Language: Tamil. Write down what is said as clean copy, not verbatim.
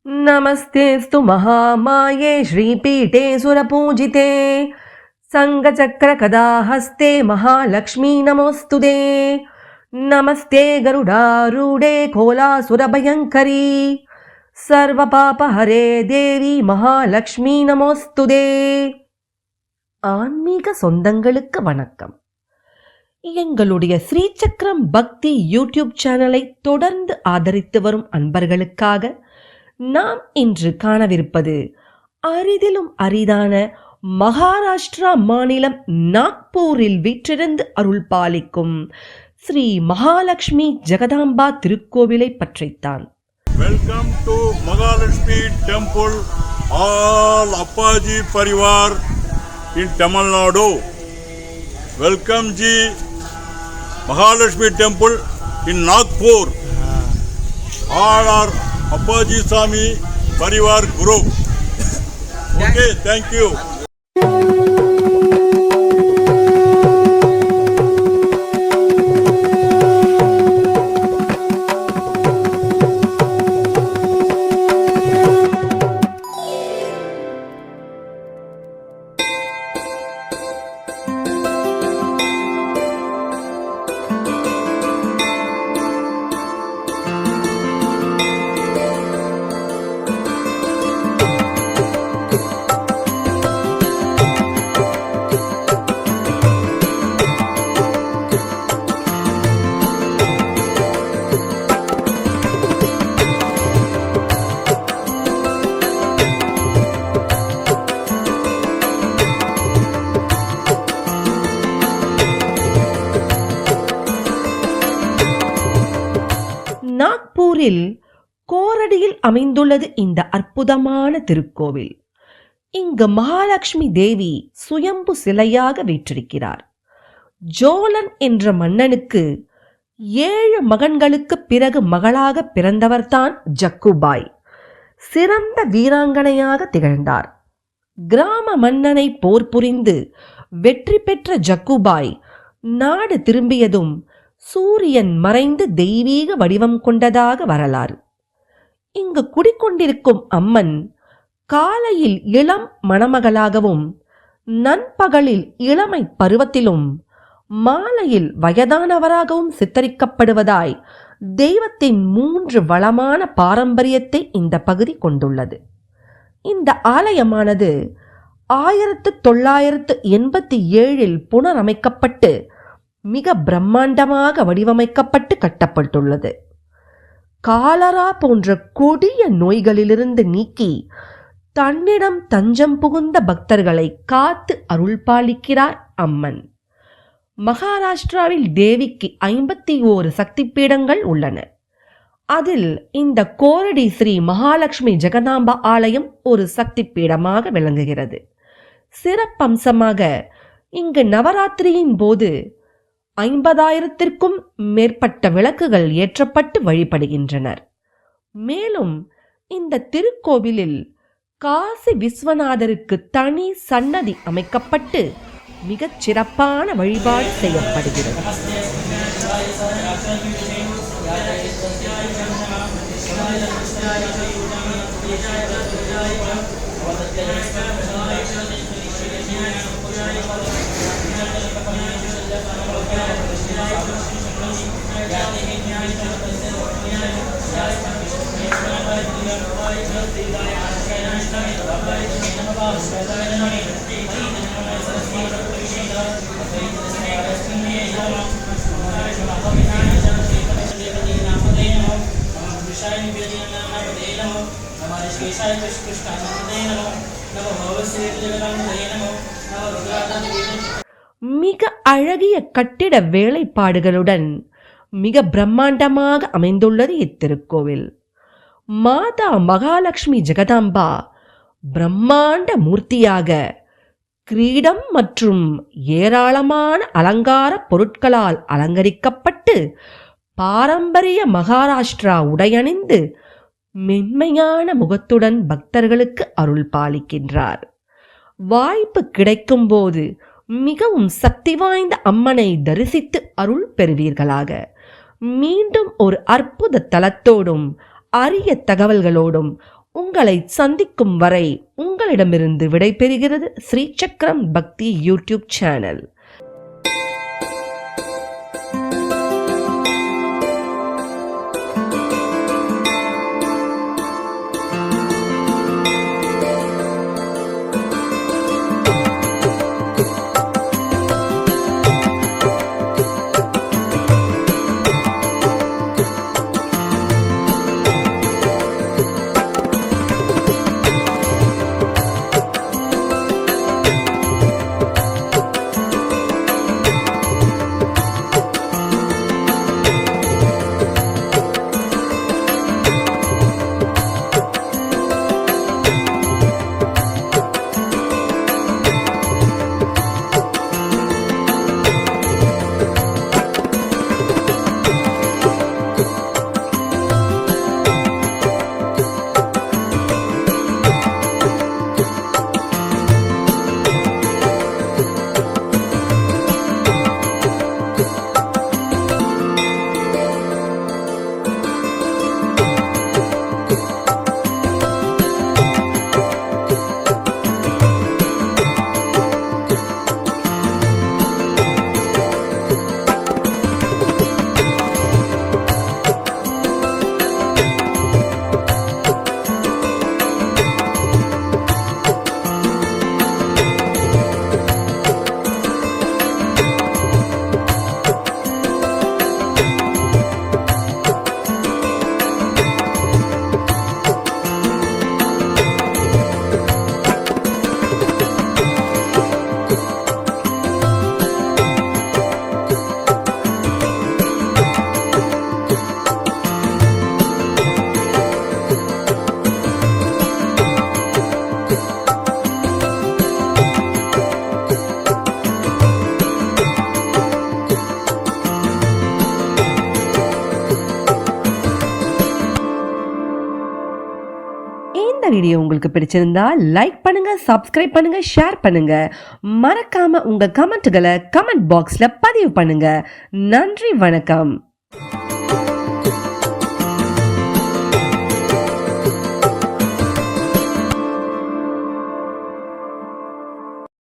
नमस्तेस्तु महामाये श्रीपीठे सुरपूजिते संघचक्रकदाहस्ते महालक्ष्मी नमोस्तुते। नमस्ते गरुडारूढे कोलासुरभयङ्करी सर्वपापहरे देवी महालक्ष्मी நமோஸ்துதே. ஆன்மீக சொந்தங்களுக்கு வணக்கம். எங்களுடைய ஸ்ரீசக்கரம் பக்தி யூடியூப் சேனலை தொடர்ந்து ஆதரித்து வரும் அன்பர்களுக்காக நாம் இன்று காணவிருப்பது அரிதிலும் அரிதான மகாராஷ்டிரா மாநிலம் நாக்பூரில் வீற்றிருந்து அருள் பாலிக்கும் ஸ்ரீ மகாலட்சுமி ஜெகதாம்பா திருக்கோவிலை பற்றித்தான். Welcome to Mahalakshmi temple all Appaji Parivar in Tamil Nadu. Welcome ji Mahalakshmi temple in Nagpur. All are Appaji Swami Parivar Group. Okay, thank you. நாக்பூரில் கோரடியில் அமைந்துள்ளது இந்த அற்புதமான திருக்கோவில். இங்கு மகாலட்சுமி தேவி சுயம்பு சிலையாக வீற்றிருக்கிறார். ஜோலன் என்ற மன்னனுக்கு 7 மகன்களுக்கு பிறகு மகளாக பிறந்தவர்தான் ஜக்குபாய். சிறந்த வீராங்கனையாக திகழ்ந்தார். கிராம மன்னனை போர் புரிந்து வெற்றி பெற்ற ஜக்குபாய் நாடு திரும்பியதும் சூரியன் மறைந்து தெய்வீக வடிவம் கொண்டதாக வரலாறு. இங்கு குடிக்கொண்டிருக்கும் அம்மன் காலையில் இளம் மணமகளாகவும், நண்பகலில் இளமை பருவத்திலும், மாலையில் வயதானவராகவும் சித்தரிக்கப்படுவதாய் தெய்வத்தின் 3 வளமான பாரம்பரியத்தை இந்த பகுதி கொண்டுள்ளது. இந்த ஆலயமானது 1987 புனரமைக்கப்பட்டு மிக பிரம்மாண்டமாக வடிவமைக்கப்பட்டு கட்டப்பட்டுள்ளது. காலரா போன்ற கொடிய நோய்களிலிருந்து நீக்கி தன்னிடம் தஞ்சம் புகுந்த பக்தர்களை காத்து அருள் பாலிக்கிறார் அம்மன். மகாராஷ்டிராவில் தேவிக்கு 51 சக்தி பீடங்கள் உள்ளன. அதில் இந்த கோரடி ஸ்ரீ மகாலட்சுமி ஜெகதாம்பா ஆலயம் ஒரு சக்தி பீடமாக விளங்குகிறது. சிறப்பம்சமாக இங்கு நவராத்திரியின் போது 50,000க்கும் மேற்பட்ட விளக்குகள் ஏற்றப்பட்டு வழிபடுகின்றனர். மேலும் இந்த திருக்கோவிலில் காசி விஸ்வநாதருக்கு தனி சன்னதி அமைக்கப்பட்டு மிகச் சிறப்பான வழிபாடு செய்யப்படுகிறது. மிக அழகிய கட்டிட வேலைப்பாடுகளுடன் மிக பிரம்மாண்டமாக அமைந்துள்ளது இத்திருக்கோவில். மாதா மகாலட்சுமி ஜெகதாம்பா பிரம்மாண்ட மூர்த்தியாக கிரீடம் மற்றும் ஏராளமான அலங்கார பொருட்களால் அலங்கரிக்கப்பட்டு பாரம்பரிய மகாராஷ்டிரா உடையணிந்து மென்மையான முகத்துடன் பக்தர்களுக்கு அருள் பாலிக்கின்றார். வாய்ப்பு கிடைக்கும் போது மிகவும் சக்தி வாய்ந்த அம்மனை தரிசித்து அருள் பெறுவீர்களாக. மீண்டும் ஒரு அற்புத தலத்தோடும் அரிய தகவல்களோடும் உங்களை சந்திக்கும் வரை உங்களிடமிருந்து விடைபெறுகிறது ஸ்ரீ சக்கரம் பக்தி யூடியூப் சேனல். இந்த வீடியோ உங்களுக்கு பிடிச்சிருந்தா லைக் பண்ணுங்க, சப்ஸ்கிரைப் பண்ணுங்க, ஷேர் பண்ணுங்க. மறக்காம உங்க கமெண்ட்களை கமெண்ட் பாக்ஸ்ல பதிவு பண்ணுங்க. நன்றி, வணக்கம்.